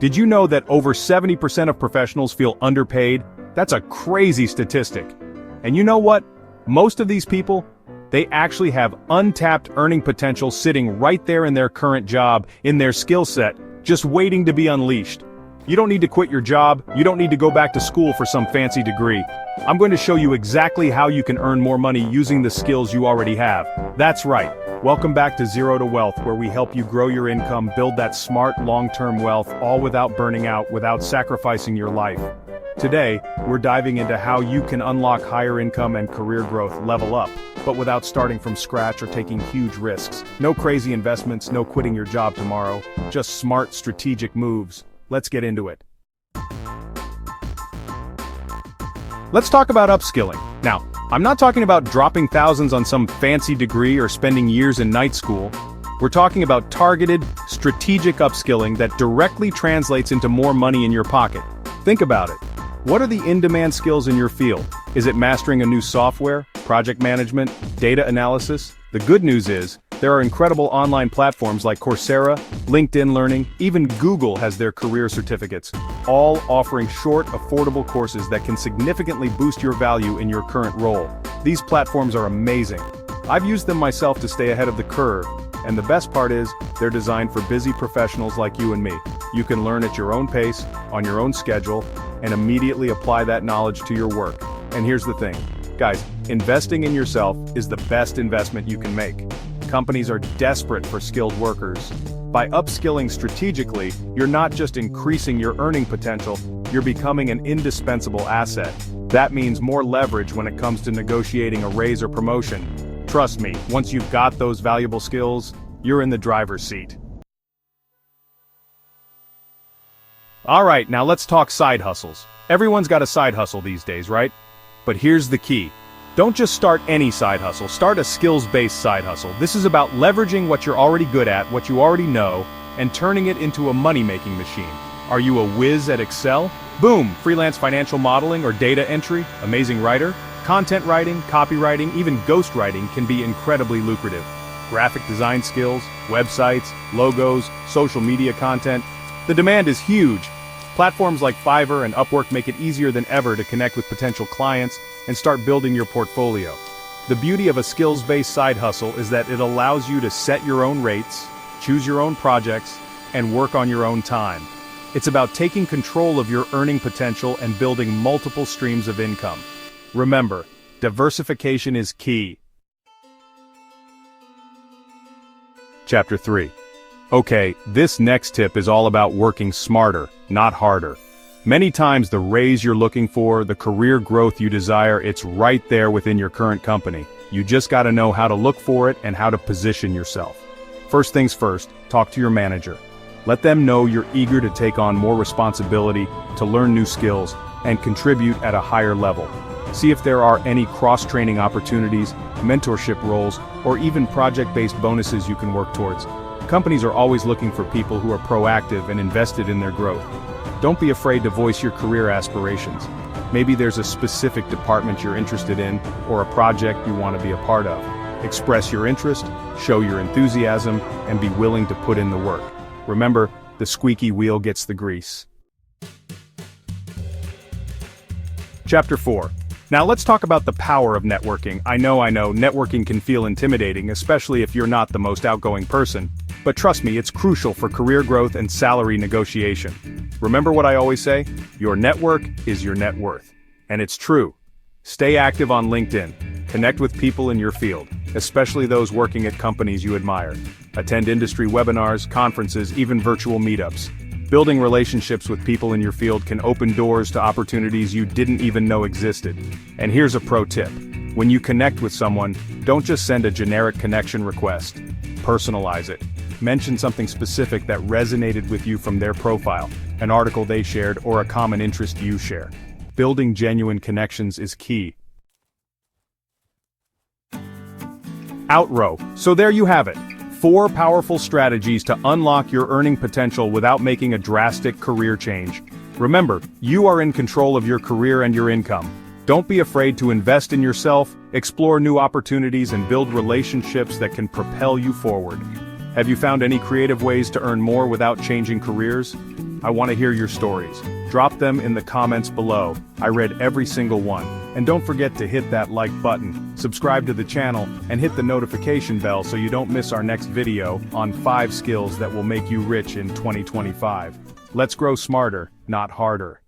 Did you know that over 70% of professionals feel underpaid? That's a crazy statistic. And you know what? Most of these people, they actually have untapped earning potential sitting right there in their current job, in their skill set, just waiting to be unleashed. You don't need to quit your job, you don't need to go back to school for some fancy degree. I'm going to show you exactly how you can earn more money using the skills you already have. That's right. Welcome back to Zero to Wealth, where we help you grow your income, build that smart, long-term wealth, all without burning out, without sacrificing your life. Today, we're diving into how you can unlock higher income and career growth, level up, but without starting from scratch or taking huge risks. No crazy investments, no quitting your job tomorrow, just smart, strategic moves. Let's get into it. Let's talk about upskilling. Now, I'm not talking about dropping thousands on some fancy degree or spending years in night school. We're talking about targeted, strategic upskilling that directly translates into more money in your pocket. Think about it. What are the in-demand skills in your field? Is it mastering a new software, project management, data analysis? The good news is, there are incredible online platforms like Coursera, LinkedIn Learning, even Google has their career certificates, all offering short, affordable courses that can significantly boost your value in your current role. These platforms are amazing. I've used them myself to stay ahead of the curve, and the best part is, they're designed for busy professionals like you and me. You can learn at your own pace, on your own schedule, and immediately apply that knowledge to your work. And here's the thing, guys, investing in yourself is the best investment you can make. Companies are desperate for skilled workers. By upskilling strategically, you're not just increasing your earning potential, you're becoming an indispensable asset. That means more leverage when it comes to negotiating a raise or promotion. Trust me, once you've got those valuable skills, you're in the driver's seat. Alright, now let's talk side hustles. Everyone's got a side hustle these days, right? But here's the key. Don't just start any side hustle, start a skills-based side hustle. This is about leveraging what you're already good at, what you already know, and turning it into a money-making machine. Are you a whiz at Excel? Boom! Freelance financial modeling or data entry? Amazing writer? Content writing, copywriting, even ghostwriting can be incredibly lucrative. Graphic design skills, websites, logos, social media content. The demand is huge. Platforms like Fiverr and Upwork make it easier than ever to connect with potential clients and start building your portfolio. The beauty of a skills-based side hustle is that it allows you to set your own rates, choose your own projects, and work on your own time. It's about taking control of your earning potential and building multiple streams of income. Remember, diversification is key. Chapter 3. Okay, this next tip is all about working smarter, not harder. Many times the raise you're looking for, the career growth you desire, it's right there within your current company. You just gotta know how to look for it and how to position yourself. First things first, talk to your manager. Let them know you're eager to take on more responsibility, to learn new skills, and contribute at a higher level. See if there are any cross-training opportunities, mentorship roles, or even project-based bonuses you can work towards. Companies are always looking for people who are proactive and invested in their growth. Don't be afraid to voice your career aspirations. Maybe there's a specific department you're interested in, or a project you want to be a part of. Express your interest, show your enthusiasm, and be willing to put in the work. Remember, the squeaky wheel gets the grease. Chapter 4. Now let's talk about the power of networking. I know, networking can feel intimidating, especially if you're not the most outgoing person. But trust me, it's crucial for career growth and salary negotiation. Remember what I always say? Your network is your net worth. And it's true. Stay active on LinkedIn. Connect with people in your field, especially those working at companies you admire. Attend industry webinars, conferences, even virtual meetups. Building relationships with people in your field can open doors to opportunities you didn't even know existed. And here's a pro tip. When you connect with someone, don't just send a generic connection request. Personalize it. Mention something specific that resonated with you from their profile, an article they shared, or a common interest you share. Building genuine connections is key. Outrow. So there you have it. 4 powerful strategies to unlock your earning potential without making a drastic career change. Remember, you are in control of your career and your income. Don't be afraid to invest in yourself, explore new opportunities, and build relationships that can propel you forward. Have you found any creative ways to earn more without changing careers? I want to hear your stories. Drop them in the comments below. I read every single one. And don't forget to hit that like button, subscribe to the channel, and hit the notification bell so you don't miss our next video on 5 skills that will make you rich in 2025. Let's grow smarter, not harder.